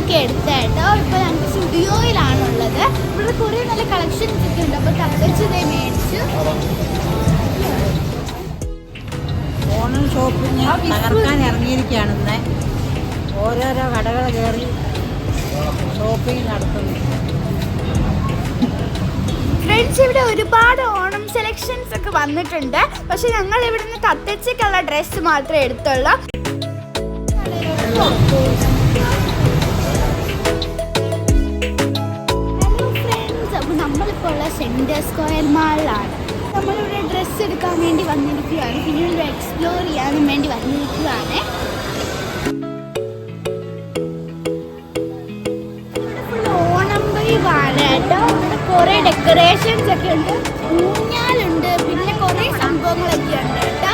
ഒക്കെ എടുത്ത കേട്ടോ. ഇപ്പോൾ ഞങ്ങൾക്ക് സ്റ്റുഡിയോയിലാണുള്ളത്. ഇവിടെ കുറേ നല്ല കളക്ഷൻസ് ഒക്കെ ഉണ്ട്. അപ്പോൾ തകച്ചതേ മേടിച്ചു. ഓണം ഷോപ്പിംഗ് തകർക്കാൻ ഇറങ്ങിയിരിക്കുകയാണ് ഇന്ന്. ഓരോരോ കടകൾ കയറി ഷോപ്പിംഗ് നടത്തുന്നു. ഫ്രണ്ട്സ്, ഇവിടെ ഒരുപാട് ഓണം സെലക്ഷൻസ് ഒക്കെ വന്നിട്ടുണ്ട്. പക്ഷെ ഞങ്ങൾ ഇവിടുന്ന് തത്തച്ചയ്ക്കുള്ള ഡ്രസ്സ് മാത്രമേ എടുത്തുള്ളൂ. ഹലോ ഫ്രണ്ട്സ്, അപ്പോൾ നമ്മളിപ്പോൾ ഉള്ള സെൻറ്റർ സ്ക്വയർ മാളിലാണ്. നമ്മളിവിടെ ഡ്രസ്സ് എടുക്കാൻ വേണ്ടി വന്നിരിക്കുകയാണ്. പിന്നെ ഇവിടെ എക്സ്പ്ലോർ ചെയ്യാനും വേണ്ടി വന്നിരിക്കുകയാണ്. ഇവിടെ ഫുൾ ഓണം വൈബാണ് കേട്ടോ. ഇവിടെ കുറേ ഡെക്കറേഷൻസ് ഒക്കെ ഉണ്ട്. ഊഞ്ഞാലുണ്ട്, പിന്നെ കുറേ സംഭവങ്ങളൊക്കെ ഉണ്ട് കേട്ടോ.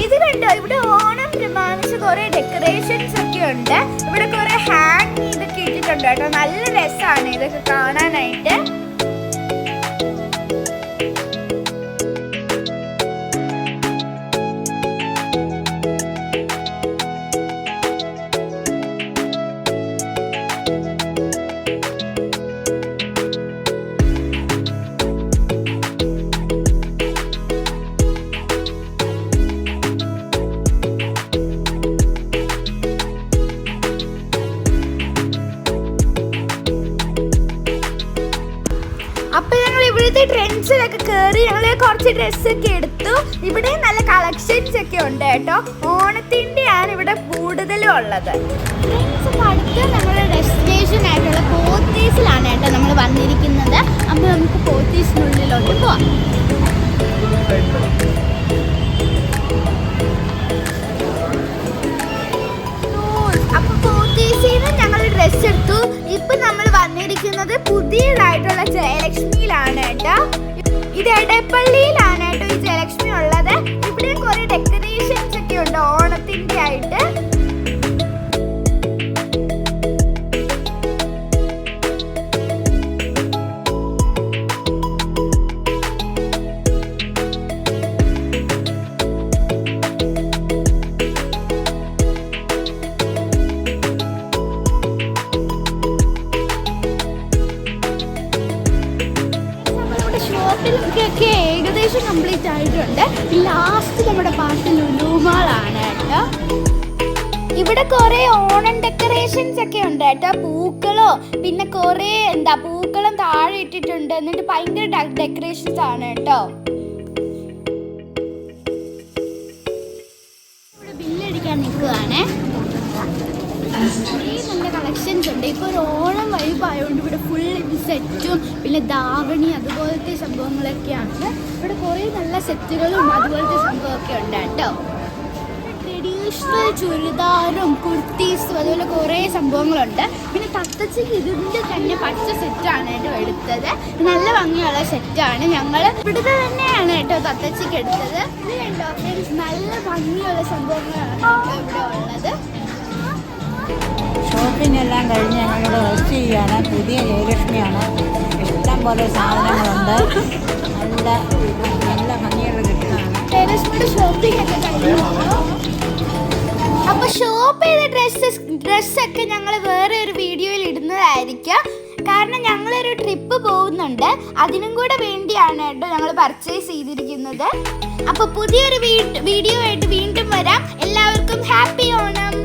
ഇത് കണ്ടോ, ഇവിടെ ഓണം പ്രമാണിച്ച് കുറേ ഡെക്കറേഷൻസ് ഒക്കെ ഉണ്ട്. ഇവിടെ കുറേ ഹാങ് ഇതൊക്കെ ഇട്ടിട്ടുണ്ട് കേട്ടോ. നല്ല രസമാണ് ഇതൊക്കെ കാണാനായിട്ട്. അപ്പോൾ ഞങ്ങൾ ഇവിടുത്തെ ട്രെൻഡ്സിലൊക്കെ കയറി ഞങ്ങൾ കുറച്ച് ഡ്രസ്സൊക്കെ എടുത്തു. ഇവിടെ നല്ല കളക്ഷൻസ് ഒക്കെ ഉണ്ട് കേട്ടോ. ഓണത്തിൻ്റെയാണ് ഇവിടെ കൂടുതലും ഉള്ളത്. ഫ്രണ്ട്സ്, അപ്പോൾ അടുത്ത നമ്മുടെ ഡെസ്റ്റിനേഷൻ ആയിട്ടുള്ള പോത്തീസിലാണ് കേട്ടോ നമ്മൾ വന്നിരിക്കുന്നത്. അപ്പോൾ നമുക്ക് പോത്തീസിനുള്ളിലോട്ട് പോവാം. അപ്പോൾ പോത്തീസിന്ന് ഞങ്ങൾ ഡ്രസ്സ് എടുത്തു. ഇപ്പം നമ്മൾ വന്നിരിക്കുന്നത് പുതിയതായിട്ടുള്ള ജയലക്ഷ്മിയിലാണ് കേട്ടോ. ഇത് എടപ്പള്ളിയിലാണ് കേട്ടോ ഈ ജയലക്ഷ്മി ഉള്ളത്. ഇവിടെ കുറേ ഡെക്കറേഷൻസ് ഒക്കെ ഉണ്ട് ഓണത്തിൻ്റെ ആയിട്ട്. ഷോപ്പിലൊക്കെ ഏകദേശം കംപ്ലീറ്റ് ആയിട്ടുണ്ട്. ലാസ്റ്റ് നമ്മുടെ പാട്ട് ലുലുമാളാണ് കേട്ടോ. ഇവിടെ കുറേ ഓണം ഡെക്കറേഷൻസ് ഒക്കെ ഉണ്ട് കേട്ടോ. പൂക്കളോ പിന്നെ കുറേ പൂക്കളം താഴെ ഇട്ടിട്ടുണ്ട്. എന്നിട്ട് ഭയങ്കര ഡെക്കറേഷൻസ് ആണ് കേട്ടോ. ഇവിടെ ബില്ലടിക്കാൻ നിൽക്കുകയാണേ. നല്ല കളക്ഷൻസ് ഉണ്ട്. ഇപ്പോൾ ഒരു ഓണം വൈബായതുകൊണ്ട് ഇവിടെ ഫുൾ സെറ്റും പിന്നെ ധാവണി അതുപോലത്തെ സംഭവങ്ങളൊക്കെയാണ്. ഇവിടെ കുറേ നല്ല സെറ്റുകളും അതുപോലത്തെ സംഭവമൊക്കെ ഉണ്ട് കേട്ടോ. ട്രഡീഷണൽ ചുരിദാറും കുർത്തീസും അതുപോലെ കുറേ സംഭവങ്ങളുണ്ട്. പിന്നെ തത്തച്ചയ്ക്ക് ഇതിൻ്റെ തന്നെ പച്ച സെറ്റാണ് കേട്ടോ എടുത്തത്. നല്ല ഭംഗിയുള്ള സെറ്റാണ്. ഞങ്ങൾ ഇവിടുത്തെ തന്നെയാണ് കേട്ടോ തത്തച്ചയ്ക്ക് എടുത്തത്. ഇത് കണ്ടോ ഫ്രണ്ട്സ്, നല്ല ഭംഗിയുള്ള സംഭവങ്ങളാണ് ഇവിടെ ഉള്ളത്. ഷോപ്പിംഗ് എല്ലാം കഴിഞ്ഞ് ഞങ്ങളിവിടെ റെസ്റ്റ് ചെയ്യുകയാണ്. പുതിയ ജയലക്ഷ്മിയാണ്. ഇഷ്ടം പോലെ സാധനങ്ങളുണ്ട്. നല്ല നല്ല ഭംഗിയുള്ള കിട്ടുന്നതാണ്. ജയലക്ഷ്മിയുടെ ഷോപ്പിംഗ് ഒക്കെ കഴിഞ്ഞു. അപ്പോൾ ഷോപ്പ് ചെയ്ത ഡ്രസ്സൊക്കെ ഞങ്ങൾ വേറെ ഒരു വീഡിയോയിൽ ഇടുന്നതായിരിക്കും. കാരണം ഞങ്ങളൊരു ട്രിപ്പ് പോകുന്നുണ്ട്. അതിനും കൂടെ വേണ്ടിയാണ് കേട്ടോ ഞങ്ങൾ പർച്ചേസ് ചെയ്തിരിക്കുന്നത്. അപ്പോൾ പുതിയൊരു വീഡിയോ ആയിട്ട് വീണ്ടും വരാം. എല്ലാവർക്കും ഹാപ്പി ഓണം.